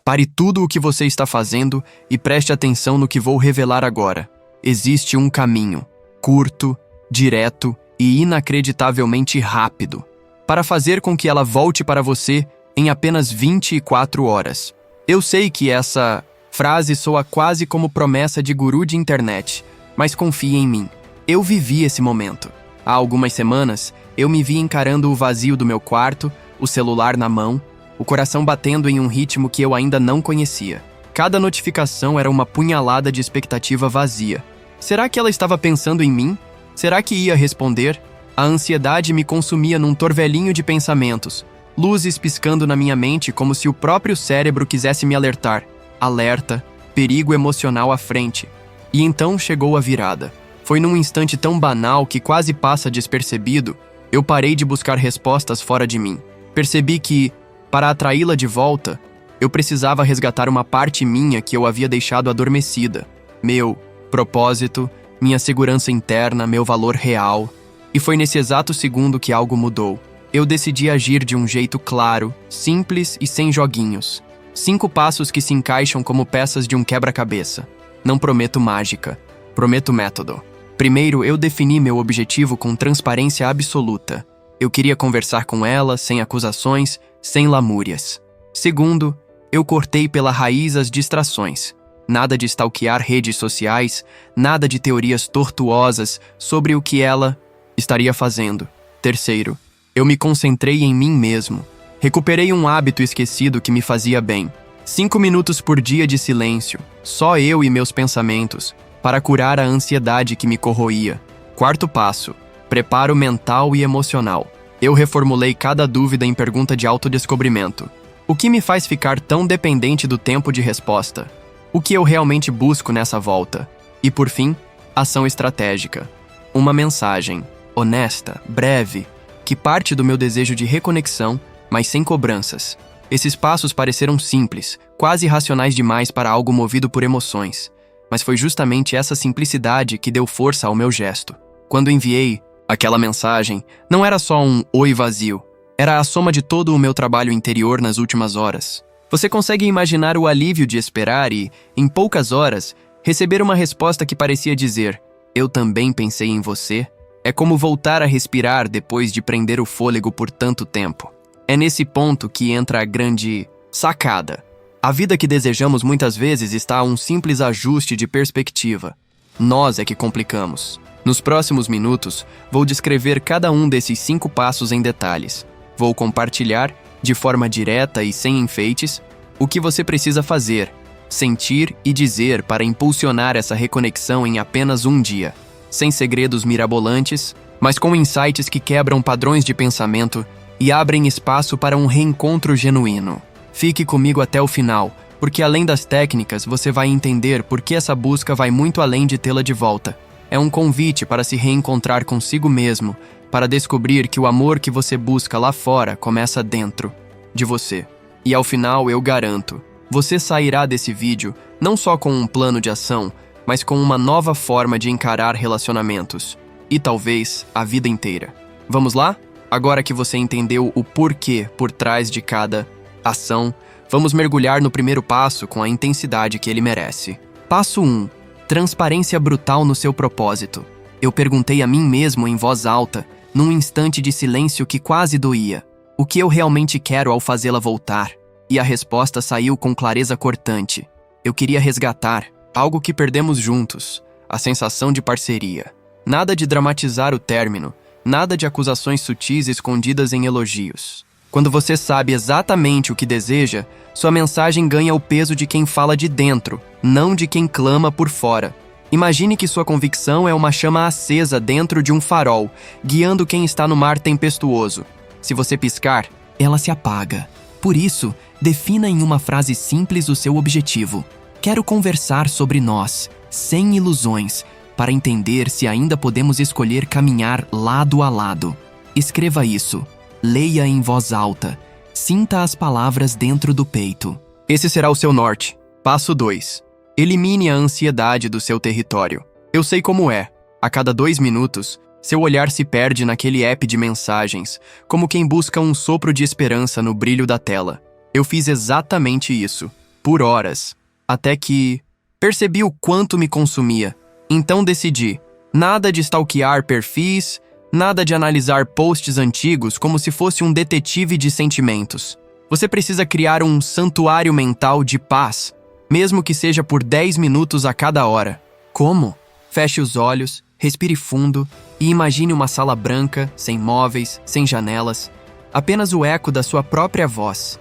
Pare tudo o que você está fazendo e preste atenção no que vou revelar agora. Existe um caminho, curto, direto e inacreditavelmente rápido, para fazer com que ela volte para você em apenas 24 horas. Eu sei que essa frase soa quase como promessa de guru de internet, mas confie em mim. Eu vivi esse momento. Há algumas semanas, eu me vi encarando o vazio do meu quarto, o celular na mão, o coração batendo em um ritmo que eu ainda não conhecia. Cada notificação era uma punhalada de expectativa vazia. Será que ela estava pensando em mim? Será que ia responder? A ansiedade me consumia num torvelinho de pensamentos, luzes piscando na minha mente como se o próprio cérebro quisesse me alertar. Alerta, perigo emocional à frente. E então chegou a virada. Foi num instante tão banal que quase passa despercebido, eu parei de buscar respostas fora de mim. Percebi que, para atraí-la de volta, eu precisava resgatar uma parte minha que eu havia deixado adormecida. Meu propósito, minha segurança interna, meu valor real. E foi nesse exato segundo que algo mudou. Eu decidi agir de um jeito claro, simples e sem joguinhos. 5 passos que se encaixam como peças de um quebra-cabeça. Não prometo mágica, prometo método. Primeiro, eu defini meu objetivo com transparência absoluta. Eu queria conversar com ela, sem acusações, sem lamúrias. Segundo, eu cortei pela raiz as distrações. Nada de stalkear redes sociais, nada de teorias tortuosas sobre o que ela estaria fazendo. Terceiro, eu me concentrei em mim mesmo. Recuperei um hábito esquecido que me fazia bem. 5 minutos por dia de silêncio, só eu e meus pensamentos, para curar a ansiedade que me corroía. Quarto passo, preparo mental e emocional. Eu reformulei cada dúvida em pergunta de autodescobrimento. O que me faz ficar tão dependente do tempo de resposta? O que eu realmente busco nessa volta? E por fim, ação estratégica. Uma mensagem, honesta, breve, que parte do meu desejo de reconexão, mas sem cobranças. Esses passos pareceram simples, quase racionais demais para algo movido por emoções. Mas foi justamente essa simplicidade que deu força ao meu gesto. Quando enviei aquela mensagem, não era só um oi vazio. Era a soma de todo o meu trabalho interior nas últimas horas. Você consegue imaginar o alívio de esperar e, em poucas horas, receber uma resposta que parecia dizer: "Eu também pensei em você"? É como voltar a respirar depois de prender o fôlego por tanto tempo. É nesse ponto que entra a grande sacada. A vida que desejamos muitas vezes está a um simples ajuste de perspectiva. Nós é que complicamos. Nos próximos minutos, vou descrever cada um desses 5 passos em detalhes. Vou compartilhar, de forma direta e sem enfeites, o que você precisa fazer, sentir e dizer para impulsionar essa reconexão em apenas um dia. Sem segredos mirabolantes, mas com insights que quebram padrões de pensamento e abrem espaço para um reencontro genuíno. Fique comigo até o final, porque além das técnicas, você vai entender por que essa busca vai muito além de tê-la de volta. É um convite para se reencontrar consigo mesmo, para descobrir que o amor que você busca lá fora começa dentro de você. E ao final, eu garanto, você sairá desse vídeo não só com um plano de ação, mas com uma nova forma de encarar relacionamentos. E talvez a vida inteira. Vamos lá? Agora que você entendeu o porquê por trás de cada ação, vamos mergulhar no primeiro passo com a intensidade que ele merece. Passo 1. Transparência brutal no seu propósito. Eu perguntei a mim mesmo em voz alta, num instante de silêncio que quase doía. O que eu realmente quero ao fazê-la voltar? E a resposta saiu com clareza cortante. Eu queria resgatar algo que perdemos juntos, a sensação de parceria. Nada de dramatizar o término, nada de acusações sutis escondidas em elogios. Quando você sabe exatamente o que deseja, sua mensagem ganha o peso de quem fala de dentro, não de quem clama por fora. Imagine que sua convicção é uma chama acesa dentro de um farol, guiando quem está no mar tempestuoso. Se você piscar, ela se apaga. Por isso, defina em uma frase simples o seu objetivo. Quero conversar sobre nós, sem ilusões, para entender se ainda podemos escolher caminhar lado a lado. Escreva isso. Leia em voz alta. Sinta as palavras dentro do peito. Esse será o seu norte. Passo 2. Elimine a ansiedade do seu território. Eu sei como é. A cada 2 minutos, seu olhar se perde naquele app de mensagens, como quem busca um sopro de esperança no brilho da tela. Eu fiz exatamente isso. por horas, até que percebi o quanto me consumia. Então decidi, nada de stalkear perfis, nada de analisar posts antigos como se fosse um detetive de sentimentos. Você precisa criar um santuário mental de paz, mesmo que seja por 10 minutos a cada hora. Como? Feche os olhos, respire fundo e imagine uma sala branca, sem móveis, sem janelas, apenas o eco da sua própria voz.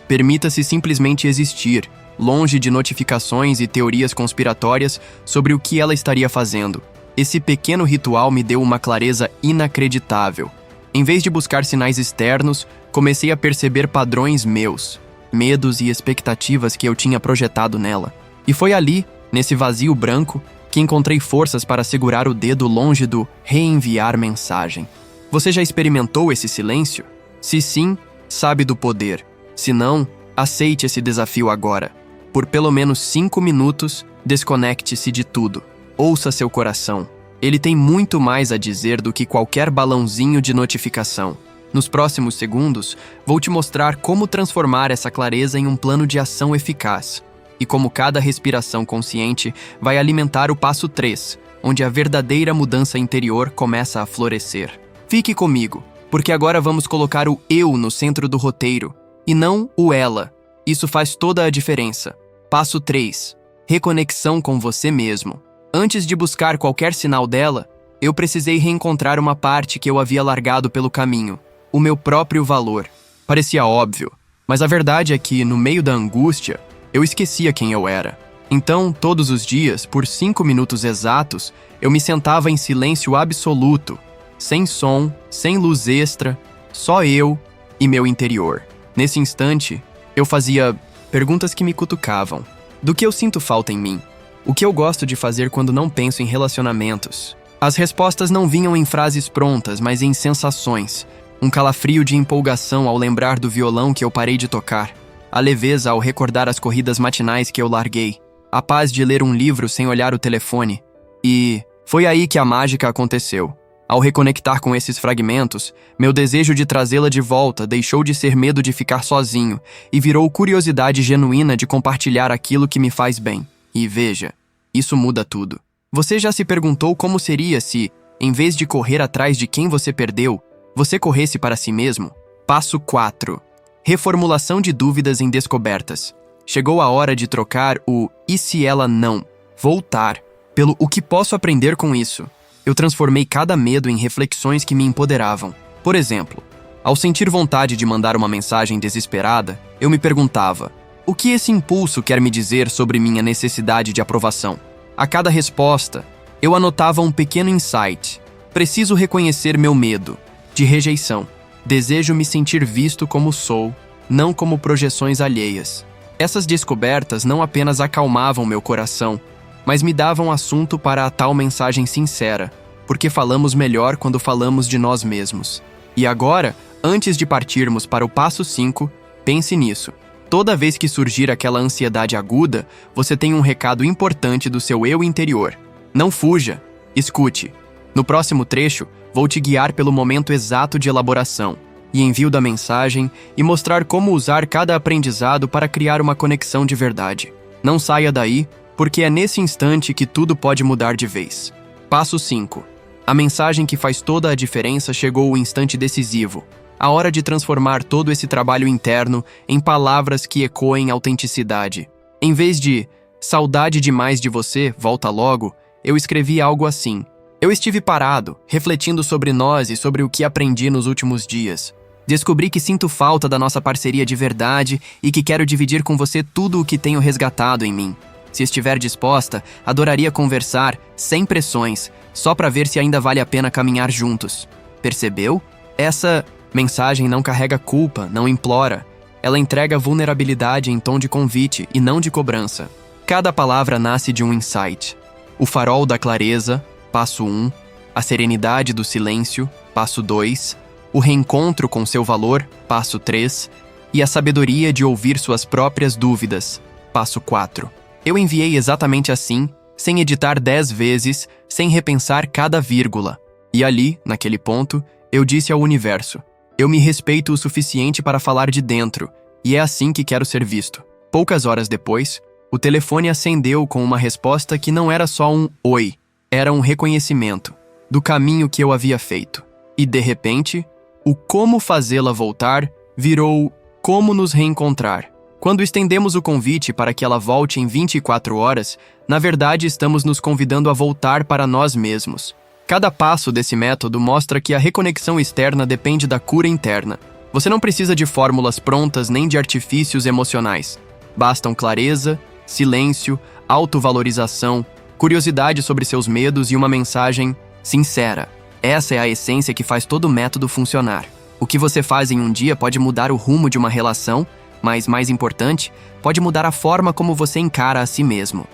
Permita-se simplesmente existir, longe de notificações e teorias conspiratórias sobre o que ela estaria fazendo. Esse pequeno ritual me deu uma clareza inacreditável. Em vez de buscar sinais externos, comecei a perceber padrões meus, medos e expectativas que eu tinha projetado nela. E foi ali, nesse vazio branco, que encontrei forças para segurar o dedo longe do reenviar mensagem. Você já experimentou esse silêncio? Se sim, sabe do poder. Se não, aceite esse desafio agora. Por pelo menos 5 minutos, desconecte-se de tudo. Ouça seu coração. Ele tem muito mais a dizer do que qualquer balãozinho de notificação. Nos próximos segundos, vou te mostrar como transformar essa clareza em um plano de ação eficaz. E como cada respiração consciente vai alimentar o passo 3, onde a verdadeira mudança interior começa a florescer. Fique comigo, porque agora vamos colocar o eu no centro do roteiro, e não o ela. Isso faz toda a diferença. Passo 3. Reconexão com você mesmo. Antes de buscar qualquer sinal dela, eu precisei reencontrar uma parte que eu havia largado pelo caminho, o meu próprio valor. Parecia óbvio, mas a verdade é que, no meio da angústia, eu esquecia quem eu era. Então, todos os dias, por 5 minutos exatos, eu me sentava em silêncio absoluto, sem som, sem luz extra, só eu e meu interior. Nesse instante, eu fazia perguntas que me cutucavam. Do que eu sinto falta em mim? O que eu gosto de fazer quando não penso em relacionamentos? As respostas não vinham em frases prontas, mas em sensações. Um calafrio de empolgação ao lembrar do violão que eu parei de tocar. A leveza ao recordar as corridas matinais que eu larguei. A paz de ler um livro sem olhar o telefone. E foi aí que a mágica aconteceu. Ao reconectar com esses fragmentos, meu desejo de trazê-la de volta deixou de ser medo de ficar sozinho e virou curiosidade genuína de compartilhar aquilo que me faz bem. E veja, isso muda tudo. Você já se perguntou como seria se, em vez de correr atrás de quem você perdeu, você corresse para si mesmo? Passo 4. Reformulação de dúvidas em descobertas. Chegou a hora de trocar o "e se ela não" voltar pelo "o que posso aprender com isso?". Eu transformei cada medo em reflexões que me empoderavam. Por exemplo, ao sentir vontade de mandar uma mensagem desesperada, eu me perguntava: o que esse impulso quer me dizer sobre minha necessidade de aprovação? A cada resposta, eu anotava um pequeno insight. Preciso reconhecer meu medo de rejeição. Desejo me sentir visto como sou, não como projeções alheias. Essas descobertas não apenas acalmavam meu coração, mas me davam assunto para a tal mensagem sincera, porque falamos melhor quando falamos de nós mesmos. E agora, antes de partirmos para o passo 5, pense nisso. Toda vez que surgir aquela ansiedade aguda, você tem um recado importante do seu eu interior. Não fuja, escute. No próximo trecho, vou te guiar pelo momento exato de elaboração e envio da mensagem e mostrar como usar cada aprendizado para criar uma conexão de verdade. Não saia daí, porque é nesse instante que tudo pode mudar de vez. Passo 5. A mensagem que faz toda a diferença chegou o instante decisivo. A hora de transformar todo esse trabalho interno em palavras que ecoem autenticidade. Em vez de "saudade demais de você, volta logo", eu escrevi algo assim: eu estive parado, refletindo sobre nós e sobre o que aprendi nos últimos dias. Descobri que sinto falta da nossa parceria de verdade e que quero dividir com você tudo o que tenho resgatado em mim. Se estiver disposta, adoraria conversar, sem pressões, só para ver se ainda vale a pena caminhar juntos. Percebeu? Essa mensagem não carrega culpa, não implora. Ela entrega vulnerabilidade em tom de convite e não de cobrança. Cada palavra nasce de um insight. O farol da clareza, passo 1. A serenidade do silêncio, passo 2. O reencontro com seu valor, passo 3. E a sabedoria de ouvir suas próprias dúvidas, passo 4. Eu enviei exatamente assim, sem editar 10 vezes, sem repensar cada vírgula. E ali, naquele ponto, eu disse ao universo: eu me respeito o suficiente para falar de dentro, e é assim que quero ser visto. Poucas horas depois, o telefone acendeu com uma resposta que não era só um oi, era um reconhecimento do caminho que eu havia feito. E, de repente, o como fazê-la voltar virou como nos reencontrar. Quando estendemos o convite para que ela volte em 24 horas, na verdade estamos nos convidando a voltar para nós mesmos. Cada passo desse método mostra que a reconexão externa depende da cura interna. Você não precisa de fórmulas prontas nem de artifícios emocionais. Bastam clareza, silêncio, autovalorização, curiosidade sobre seus medos e uma mensagem sincera. Essa é a essência que faz todo o método funcionar. O que você faz em um dia pode mudar o rumo de uma relação, mas, mais importante, pode mudar a forma como você encara a si mesmo.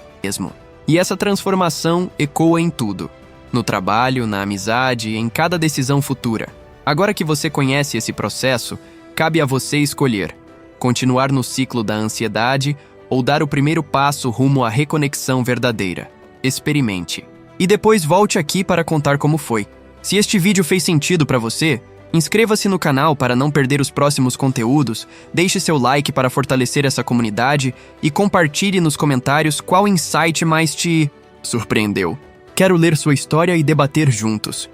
E essa transformação ecoa em tudo. No trabalho, na amizade, em cada decisão futura. Agora que você conhece esse processo, cabe a você escolher: continuar no ciclo da ansiedade ou dar o primeiro passo rumo à reconexão verdadeira. Experimente. E depois volte aqui para contar como foi. Se este vídeo fez sentido para você, inscreva-se no canal para não perder os próximos conteúdos, deixe seu like para fortalecer essa comunidade e compartilhe nos comentários qual insight mais te surpreendeu. Quero ler sua história e debater juntos.